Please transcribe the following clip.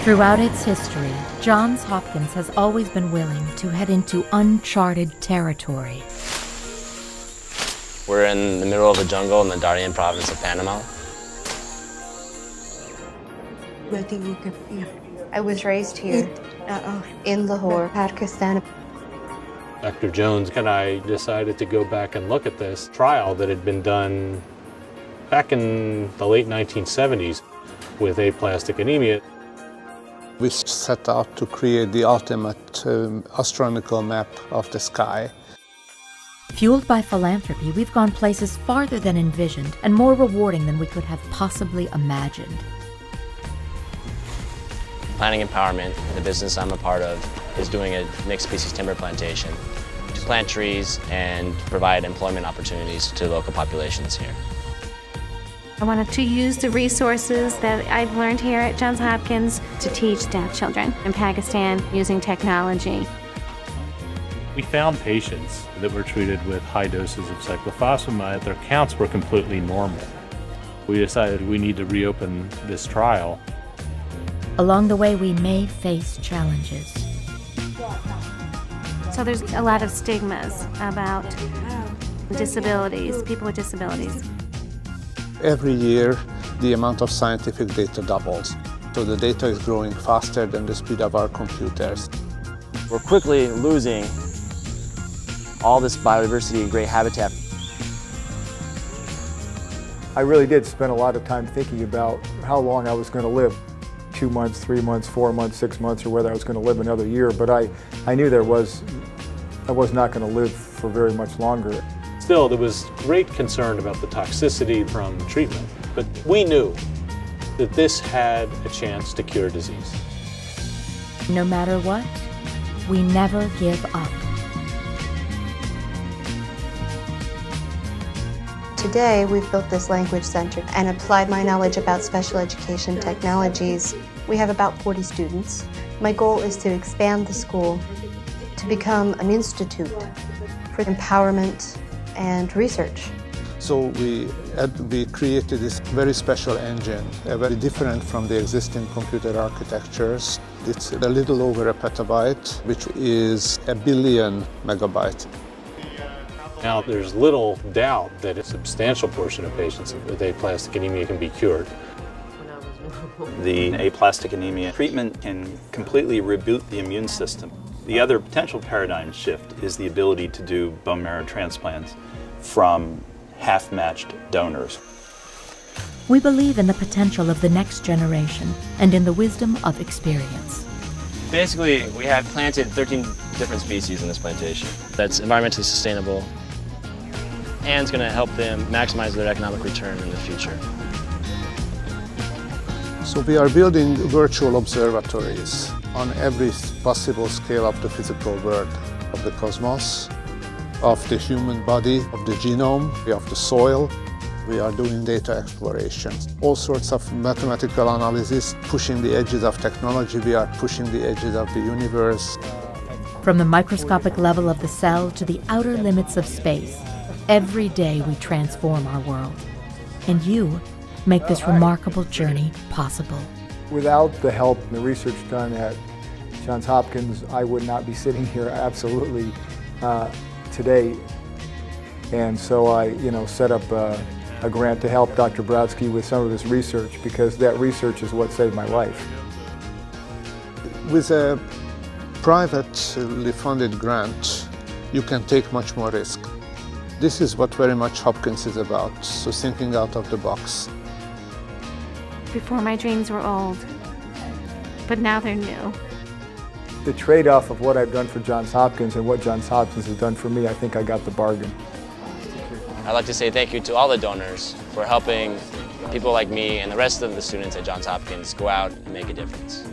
Throughout its history, Johns Hopkins has always been willing to head into uncharted territory. We're in the middle of a jungle in the Darien province of Panama. I was raised here in Lahore, Pakistan. Dr. Jones and I decided to go back and look at this trial that had been done back in the late 1970s with aplastic anemia. We set out to create the ultimate astronomical map of the sky. Fueled by philanthropy, we've gone places farther than envisioned and more rewarding than we could have possibly imagined. Planting Empowerment, the business I'm a part of, is doing a mixed species timber plantation to plant trees and provide employment opportunities to local populations here. I wanted to use the resources that I've learned here at Johns Hopkins to teach deaf children in Pakistan using technology. We found patients that were treated with high doses of cyclophosphamide. Their counts were completely normal. We decided we need to reopen this trial. Along the way, we may face challenges. So there's a lot of stigmas about disabilities, people with disabilities. Every year, the amount of scientific data doubles. So the data is growing faster than the speed of our computers. We're quickly losing all this biodiversity and great habitat. I really did spend a lot of time thinking about how long I was going to live. 2 months, 3 months, 4 months, 6 months, or whether I was going to live another year. But I knew I was not going to live for very much longer. Still, there was great concern about the toxicity from treatment, but we knew that this had a chance to cure disease. No matter what, we never give up. Today, we've built this language center and applied my knowledge about special education technologies. We have about 40 students. My goal is to expand the school to become an institute for empowerment and research. So we created this very special engine, very different from the existing computer architectures. It's a little over a petabyte, which is 1 billion megabytes. Now, there's little doubt that a substantial portion of patients with aplastic anemia can be cured. The aplastic anemia treatment can completely reboot the immune system. The other potential paradigm shift is the ability to do bone marrow transplants from half-matched donors. We believe in the potential of the next generation and in the wisdom of experience. Basically, we have planted 13 different species in this plantation that's environmentally sustainable and it's going to help them maximize their economic return in the future. So we are building virtual observatories on every possible scale of the physical world, of the cosmos, of the human body, of the genome, of the soil. We are doing data exploration, all sorts of mathematical analysis, pushing the edges of technology. We are pushing the edges of the universe. From the microscopic level of the cell to the outer limits of space, every day we transform our world. And you make this remarkable journey possible. Without the help and the research done at Johns Hopkins, I would not be sitting here absolutely today. And so I set up a grant to help Dr. Brodsky with some of his research, because that research is what saved my life. With a privately funded grant, you can take much more risk. This is what very much Hopkins is about, so thinking out of the box. Before my dreams were old, but now they're new. The trade-off of what I've done for Johns Hopkins and what Johns Hopkins has done for me, I think I got the bargain. I'd like to say thank you to all the donors for helping people like me and the rest of the students at Johns Hopkins go out and make a difference.